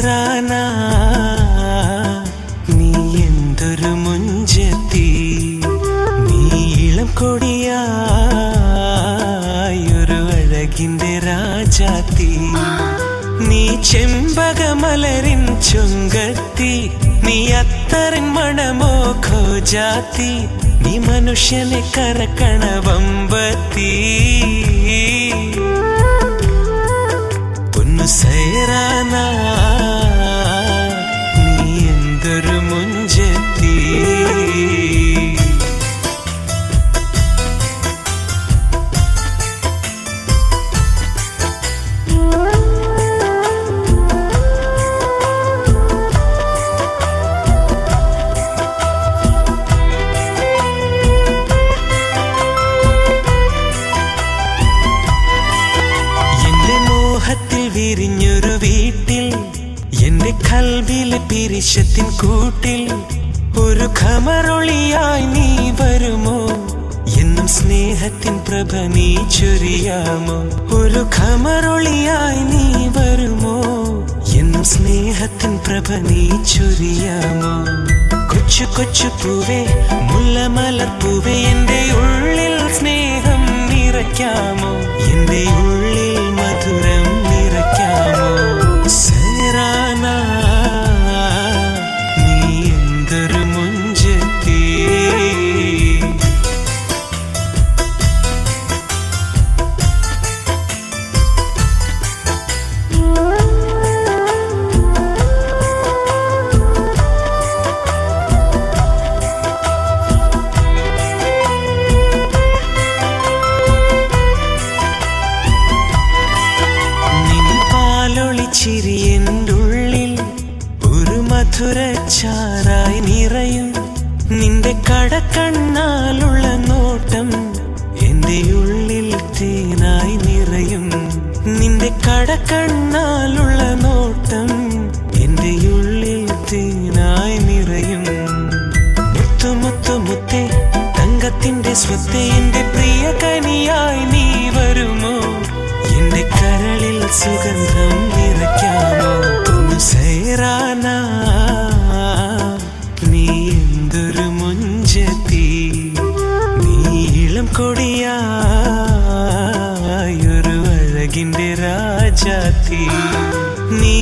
സേറാന നീ എന്തൊരു മുഞ്ചത്തി, നീ ഇളം കൊടിയായൊരു അഴകിന്റെ രാജാത്തി, നീ ചെമ്പകമലരിൻ ചുങ്കത്തി, നീ അത്തറിൻ മണമോ ഖോജാത്തി, നീ മനുഷ്യനെ കരക്കണ വമ്പത്തി. പൊന്നു സൈറാന നീ എന്തൊരു മുഞ്ചത്തി. വിരിഞ്ഞൊരു വീട്ടിൽ എന്റെ കൽബിലെ പിരിശത്തിൻ കൂട്ടിൽ ഒരു ഖമറൊളിയായി നീ വരുമോ, എന്നും സ്നേഹത്തിൻ പ്രഭ നീ ചൊരിയാമോ. ഒരു ഖമറൊളിയായി നീ വരുമോ, എന്നും സ്നേഹത്തിൻ പ്രഭ നീ ചൊരിയാമോ. കൊച്ചു കൊച്ചു പൂവേ മുല്ലമലർപ്പൂവേ, എന്റെ ഉള്ളിൽ സ്നേഹം നിറയ്ക്കാമോ, എന്റെ ഉള്ളിൽ മധുരം നിറയ്ക്കാമോ. സൈറാന നീ എന്തൊരു മുഞ്ചത്തി. ചിരി എന്നുള്ളിൽ ഒരു മധുരച്ചാറായി നിറയും, നിന്റെ കടക്കണ്ണാലുള്ള നോട്ടം എന്റെ ഉള്ളിൽ തേനായി നിറയും, നിന്റെ കടക്കണ്ണാലുള്ള നോട്ടം എന്റെ ഉള്ളിൽ തേനായി നിറയും. മുത്തു മുത്തു മുത്തേ തങ്കത്തിന്റെ സ്വത്തെ, എന്റെ പ്രിയ കനിയായി നീ വരുമോ, എന്റെ കരളിൽ സുഗന്ധം നിറയ്ക്കാമോ. പൊന്നു സൈറാന നീ എന്തൊരു മുഞ്ചത്തി, നീ ഇളം കൊടിയായൊരു അഴകിന്റെ രാജാത്തി, നീ